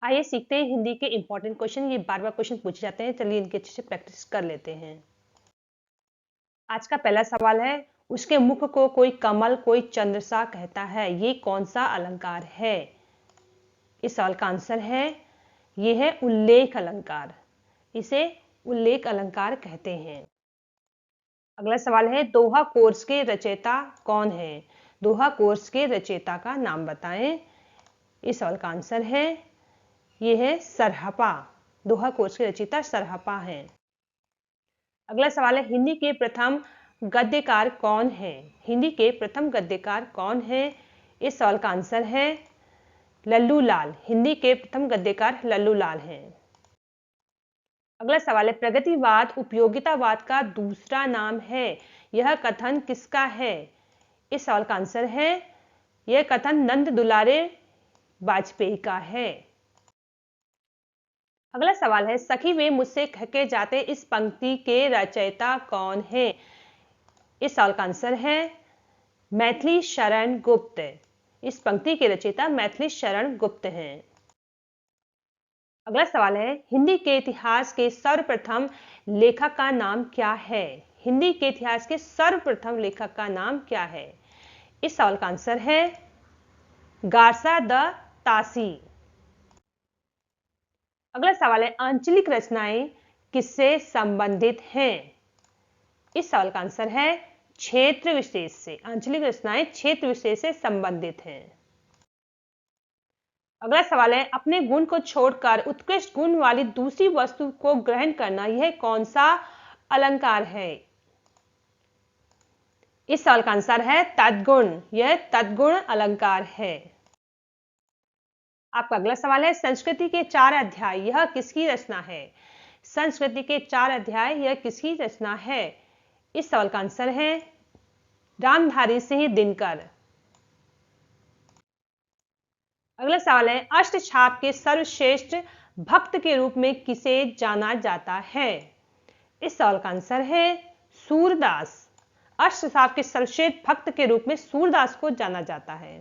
आइए सीखते हैं हिंदी के इंपॉर्टेंट क्वेश्चन। ये बार बार क्वेश्चन पूछे जाते हैं, चलिए इनकी अच्छे से प्रैक्टिस कर लेते हैं। आज का पहला सवाल है, उसके मुख को कोई कमल कोई चंद्र सा कहता है, ये कौन सा अलंकार है? इस सवाल का आंसर है, ये है उल्लेख अलंकार। इसे उल्लेख अलंकार कहते हैं। अगला सवाल है, दोहा कोर्स के रचयिता कौन है? दोहा कोर्स के रचयिता का नाम बताएं। इस सवाल का आंसर है, ये है सरहपा। दोहा कोर्स के रचयिता सरहपा हैं। अगला सवाल है, हिंदी के प्रथम गद्यकार कौन है? हिंदी के प्रथम गद्यकार कौन है? इस सवाल का आंसर है लल्लू लाल। हिंदी के प्रथम गद्यकार लल्लू लाल हैं। अगला सवाल है, प्रगतिवाद उपयोगितावाद का दूसरा नाम है, यह कथन किसका है? इस सवाल का आंसर है, यह कथन नंद दुलारे वाजपेयी का है। अगला सवाल है, सखी वे मुझसे कहके जाते, इस पंक्ति के रचयिता कौन है? इस सवाल का आंसर है मैथिली शरण गुप्त। इस पंक्ति के रचयिता मैथिली शरण गुप्त हैं। अगला सवाल है, हिंदी के इतिहास के सर्वप्रथम लेखक का नाम क्या है? हिंदी के इतिहास के सर्वप्रथम लेखक का नाम क्या है? इस सवाल का आंसर है गारसा द तासी। अगला सवाल है, आंचलिक रचनाएं किससे संबंधित हैं? इस सवाल का आंसर है क्षेत्र विशेष से। आंचलिक रचनाएं क्षेत्र विशेष से संबंधित हैं। अगला सवाल है, अपने गुण को छोड़कर उत्कृष्ट गुण वाली दूसरी वस्तु को ग्रहण करना, यह कौन सा अलंकार है? इस सवाल का आंसर है तद्गुण। यह तद्गुण अलंकार है। आपका अगला सवाल है, संस्कृति के 4 अध्याय यह किसकी रचना है? संस्कृति के 4 अध्याय यह किसकी रचना है? इस सवाल का आंसर है रामधारी सिंह दिनकर। अगला सवाल है, अष्टछाप के सर्वश्रेष्ठ भक्त के रूप में किसे जाना जाता है? इस सवाल का आंसर है सूरदास। अष्टछाप के सर्वश्रेष्ठ भक्त के रूप में सूरदास को जाना जाता है।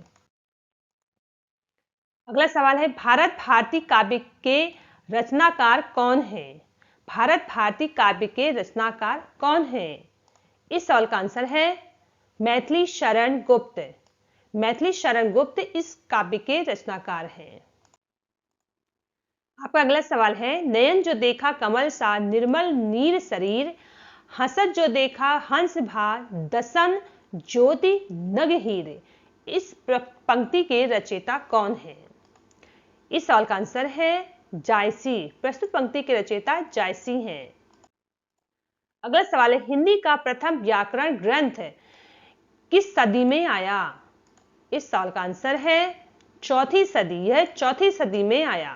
अगला सवाल है, भारत भारती काव्य के रचनाकार कौन है? भारत भारती काव्य के रचनाकार कौन है? इस सवाल का आंसर है मैथिली शरण गुप्त। मैथिली शरण गुप्त इस काव्य के रचनाकार हैं। आपका अगला सवाल है, नयन जो देखा कमल सा निर्मल नीर शरीर, हंसत जो देखा हंस भा दसन ज्योति नग हीर, इस पंक्ति के रचयिता कौन है? इस सवाल का आंसर है जायसी। प्रस्तुत पंक्ति के रचयिता जायसी हैं। अगला सवाल है, हिंदी का प्रथम व्याकरण ग्रंथ किस सदी में आया? इस सवाल का आंसर है चौथी सदी। यह चौथी सदी में आया।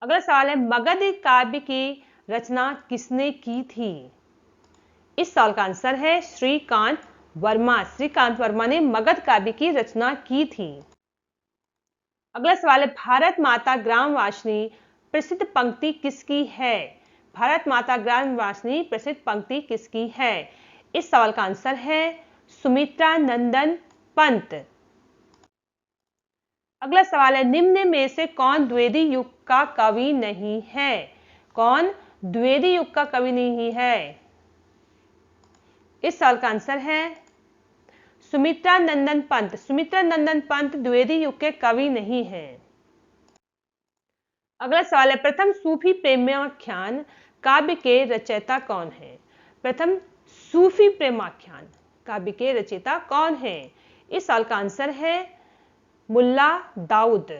अगला सवाल है, मगध काव्य की रचना किसने की थी? इस सवाल का आंसर है श्रीकांत वर्मा। श्रीकांत वर्मा ने मगध काव्य की रचना की थी। अगला सवाल है, भारत माता ग्राम वासिनी प्रसिद्ध पंक्ति किसकी है? भारत माता ग्राम वासिनी प्रसिद्ध पंक्ति किसकी है? इस सवाल का आंसर है सुमित्रा नंदन पंत। अगला सवाल है, निम्न में से कौन द्विवेदी युग का कवि नहीं है? कौन द्विवेदी युग का कवि नहीं है? इस सवाल का आंसर है सुमित्रा नंदन पंत। सुमित्रा नंदन पंत द्विवेदी युग के कवि नहीं है। अगला सवाल है, प्रथम सूफी प्रेमाख्यान काव्य के रचयिता कौन है? प्रथम सूफी प्रेमाख्यान काव्य के रचयिता कौन है? इस सवाल का आंसर है मुल्ला दाऊद।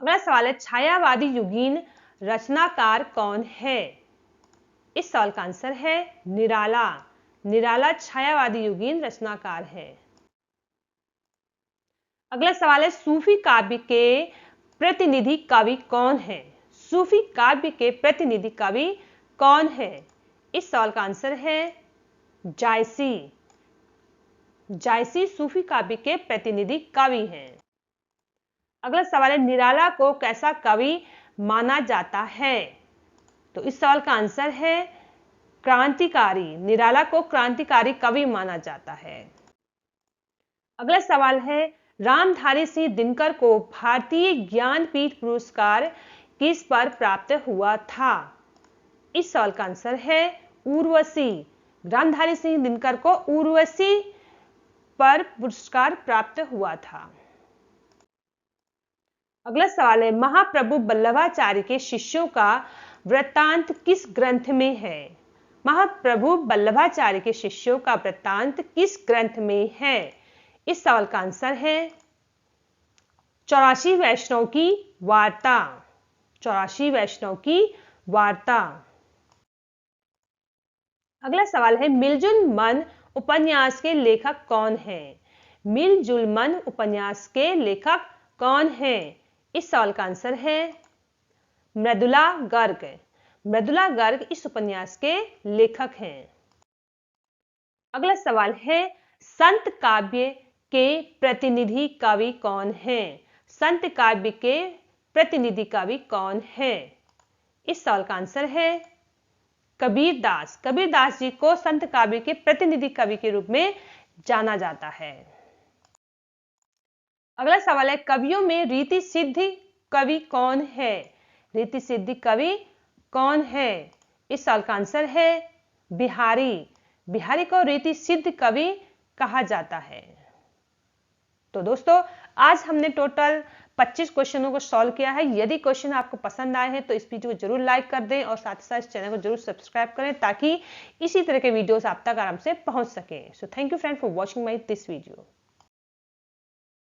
अगला सवाल है, छायावादी युगीन रचनाकार कौन है? इस सवाल का आंसर है निराला। निराला छायावादी युगीन रचनाकार है। अगला सवाल है, सूफी काव्य के प्रतिनिधि कवि कौन है? सूफी काव्य के प्रतिनिधि कवि कौन है? इस सवाल का आंसर है जायसी। जायसी सूफी काव्य के प्रतिनिधि कवि हैं। अगला सवाल है, निराला को कैसा कवि माना जाता है? तो इस सवाल का आंसर है क्रांतिकारी। निराला को क्रांतिकारी कवि माना जाता है। अगला सवाल है, रामधारी सिंह दिनकर को भारतीय ज्ञानपीठ पुरस्कार किस पर प्राप्त हुआ था? इस सवाल का आंसर है उर्वशी। रामधारी सिंह दिनकर को उर्वशी पर पुरस्कार प्राप्त हुआ था। अगला सवाल है, महाप्रभु वल्लभाचार्य के शिष्यों का वृत्तांत किस ग्रंथ में है? महाप्रभु वल्लभाचार्य के शिष्यों का वृत्तांत किस ग्रंथ में है? इस सवाल का आंसर है 84 वैष्णव की वार्ता। 84 वैष्णव की वार्ता। अगला सवाल है, मिलजुल मन उपन्यास के लेखक कौन है? मिलजुल मन उपन्यास के लेखक कौन है? इस सवाल का आंसर है मृदुला गर्ग। मृदुला गर्ग इस उपन्यास के लेखक हैं। अगला सवाल है, संत काव्य के प्रतिनिधि कवि कौन हैं? संत काव्य के प्रतिनिधि कवि कौन है? इस सवाल का आंसर है कबीरदास। कबीरदास जी को संत काव्य के प्रतिनिधि कवि के रूप में जाना जाता है। अगला सवाल है, कवियों में रीति सिद्ध कवि कौन है? रीति सिद्ध कवि कौन है? इस सवाल का आंसर है बिहारी। बिहारी को रीति सिद्ध कवि कहा जाता है। तो दोस्तों, आज हमने टोटल 25 क्वेश्चनों को सॉल्व किया है। यदि क्वेश्चन आपको पसंद आए हैं तो इस वीडियो को जरूर लाइक कर दें और साथ ही साथ इस चैनल को जरूर सब्सक्राइब करें ताकि इसी तरह के वीडियोस आप तक आराम से पहुंच सके। So thank you friend for watching my this video.